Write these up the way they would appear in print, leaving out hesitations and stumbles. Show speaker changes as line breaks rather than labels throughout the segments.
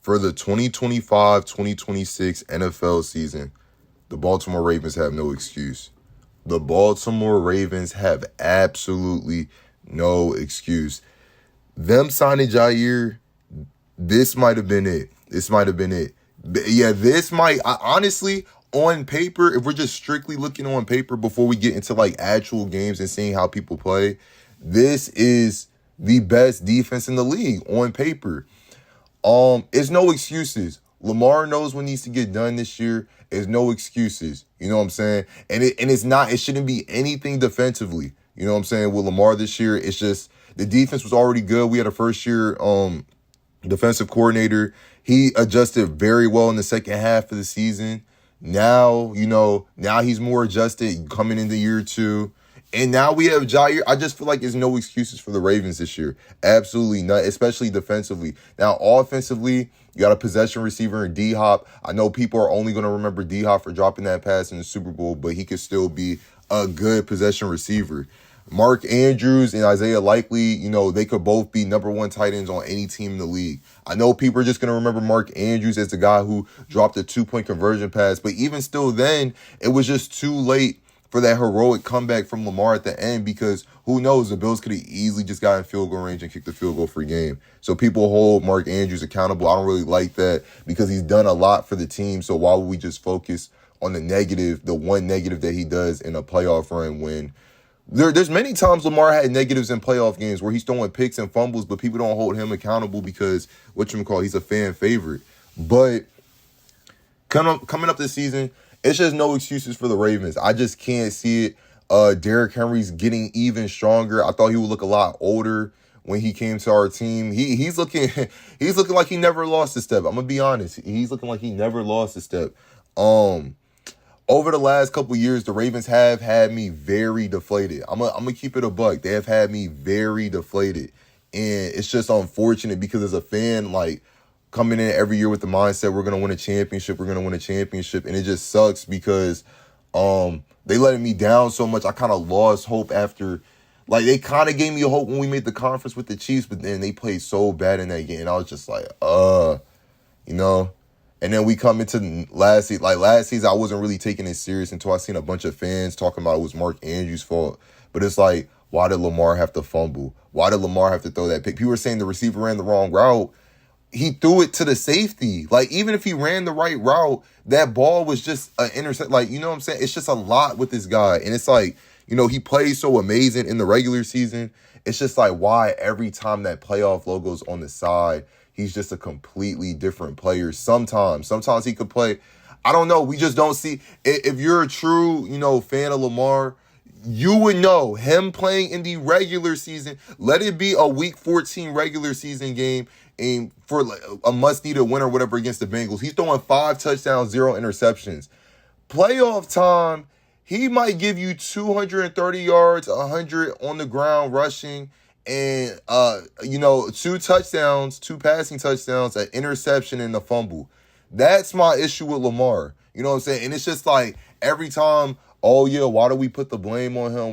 For the 2025-2026 NFL season, the Baltimore Ravens have no excuse. The Baltimore Ravens have absolutely no excuse. Them signing Jair, this might have been it. This might have been it. Yeah, honestly, on paper, if we're just strictly looking on paper before we get into like actual games and seeing how people play, this is the best defense in the league on paper. It's no excuses. Lamar knows what needs to get done this year. There's no excuses. You know what I'm saying? It shouldn't be anything defensively. You know what I'm saying? With Lamar this year, it's just the defense was already good. We had a first year defensive coordinator. He adjusted very well in the second half of the season. Now he's more adjusted coming into year two. And now we have Jair. I just feel like there's no excuses for the Ravens this year. Absolutely not, especially defensively. Now, offensively, you got a possession receiver in D-Hop. I know people are only going to remember D-Hop for dropping that pass in the Super Bowl, but he could still be a good possession receiver. Mark Andrews and Isaiah Likely, they could both be number one tight ends on any team in the league. I know people are just going to remember Mark Andrews as the guy who dropped a 2-point conversion pass, but even still then, it was just too late for that heroic comeback from Lamar at the end, because who knows, the Bills could have easily just gotten field goal range and kicked the field goal free game. So people hold Mark Andrews accountable. I don't really like that because he's done a lot for the team. So why would we just focus on the one negative that he does in a playoff run when there's many times Lamar had negatives in playoff games where he's throwing picks and fumbles, but people don't hold him accountable because he's a fan favorite. But coming up this season, it's just no excuses for the Ravens. I just can't see it. Derrick Henry's getting even stronger. I thought he would look a lot older when he came to our team. He's looking like he never lost a step. I'm gonna be honest. He's looking like he never lost a step. Over the last couple of years, the Ravens have had me very deflated. I'm gonna keep it a buck. They have had me very deflated, and it's just unfortunate because as a fan, like, coming in every year with the mindset we're gonna win a championship, and it just sucks because they letting me down so much. I kind of lost hope after, like, they kind of gave me hope when we made the conference with the Chiefs, but then they played so bad in that game, and I was just like, And then we come into last season. Like, last season, I wasn't really taking it serious until I seen a bunch of fans talking about it was Mark Andrews' fault. But it's like, why did Lamar have to fumble? Why did Lamar have to throw that pick? People were saying the receiver ran the wrong route. He threw it to the safety. Like, even if he ran the right route, that ball was just an intercept. Like, you know what I'm saying? It's just a lot with this guy. And it's like, he plays so amazing in the regular season. It's just like, why every time that playoff logo's on the side, he's just a completely different player. Sometimes he could play. I don't know. We just don't see. If you're a true, fan of Lamar, you would know him playing in the regular season. Let it be a week 14 regular season game and for like a must-needed win or whatever against the Bengals. He's throwing 5 touchdowns, 0 interceptions. Playoff time, he might give you 230 yards, 100 on the ground rushing, and 2 touchdowns, 2 passing touchdowns, an interception, and a fumble. That's my issue with Lamar. You know what I'm saying? And it's just like every time, oh yeah, why do we put the blame on him?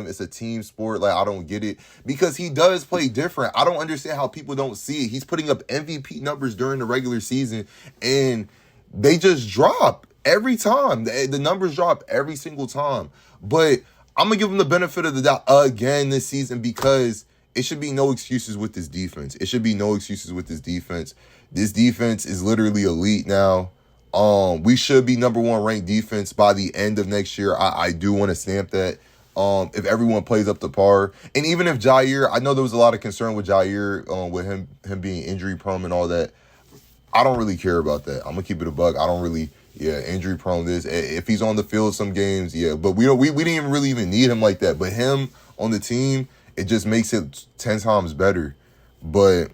It's a team sport. Like, I don't get it. Because he does play different. I don't understand how people don't see it. He's putting up MVP numbers during the regular season, and they just drop every time. The numbers drop every single time. But I'm going to give him the benefit of the doubt again this season because it should be no excuses with this defense. This defense is literally elite now. We should be number 1 ranked defense by the end of next year. I do want to stamp that. If everyone plays up to par. And even if Jair, I know there was a lot of concern with Jair, with him being injury prone and all that. I don't really care about that. I'm going to keep it a buck. I don't really, injury prone this. If he's on the field some games, but we didn't even really need him like that. But him on the team, it just makes it 10 times better. But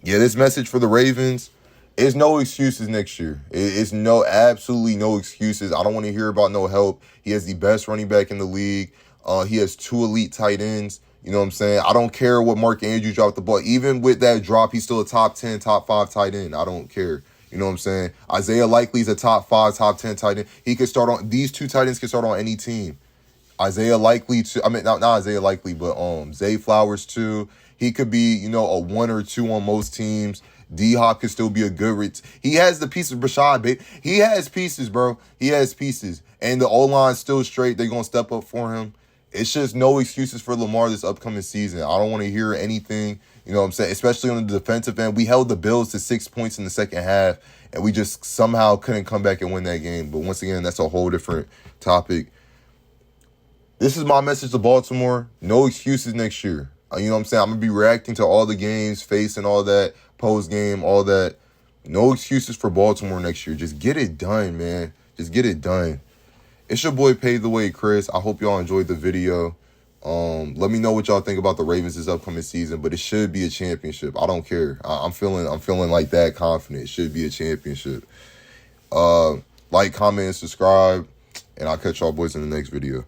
this message for the Ravens, it's no excuses next year. It's absolutely no excuses. I don't want to hear about no help. He has the best running back in the league. He has 2 elite tight ends. You know what I'm saying? I don't care what Mark Andrews dropped the ball. Even with that drop, he's still a top 10, top 5 tight end. I don't care. You know what I'm saying? Isaiah Likely's a top 5, top 10 tight end. He could start on, these 2 tight ends can start on any team. Isaiah Likely, not Isaiah Likely, but Zay Flowers too. He could be, you know, a 1 or 2 on most teams. D-Hop could still be a good he has the pieces. Brashad, babe. He has pieces, bro. He has pieces. And the O-line's still straight. They're going to step up for him. It's just no excuses for Lamar this upcoming season. I don't want to hear anything, you know what I'm saying, especially on the defensive end. We held the Bills to 6 points in the second half, and we just somehow couldn't come back and win that game. But once again, that's a whole different topic. This is my message to Baltimore. No excuses next year. You know what I'm saying? I'm going to be reacting to all the games, facing all that, post-game, all that. No excuses for Baltimore next year. Just get it done, man. Just get it done. It's your boy Pave the Way, Chris. I hope y'all enjoyed the video. Let me know what y'all think about the Ravens this upcoming season, but it should be a championship. I don't care. I'm feeling like that confident. It should be a championship. Like, comment, and subscribe, and I'll catch y'all boys in the next video.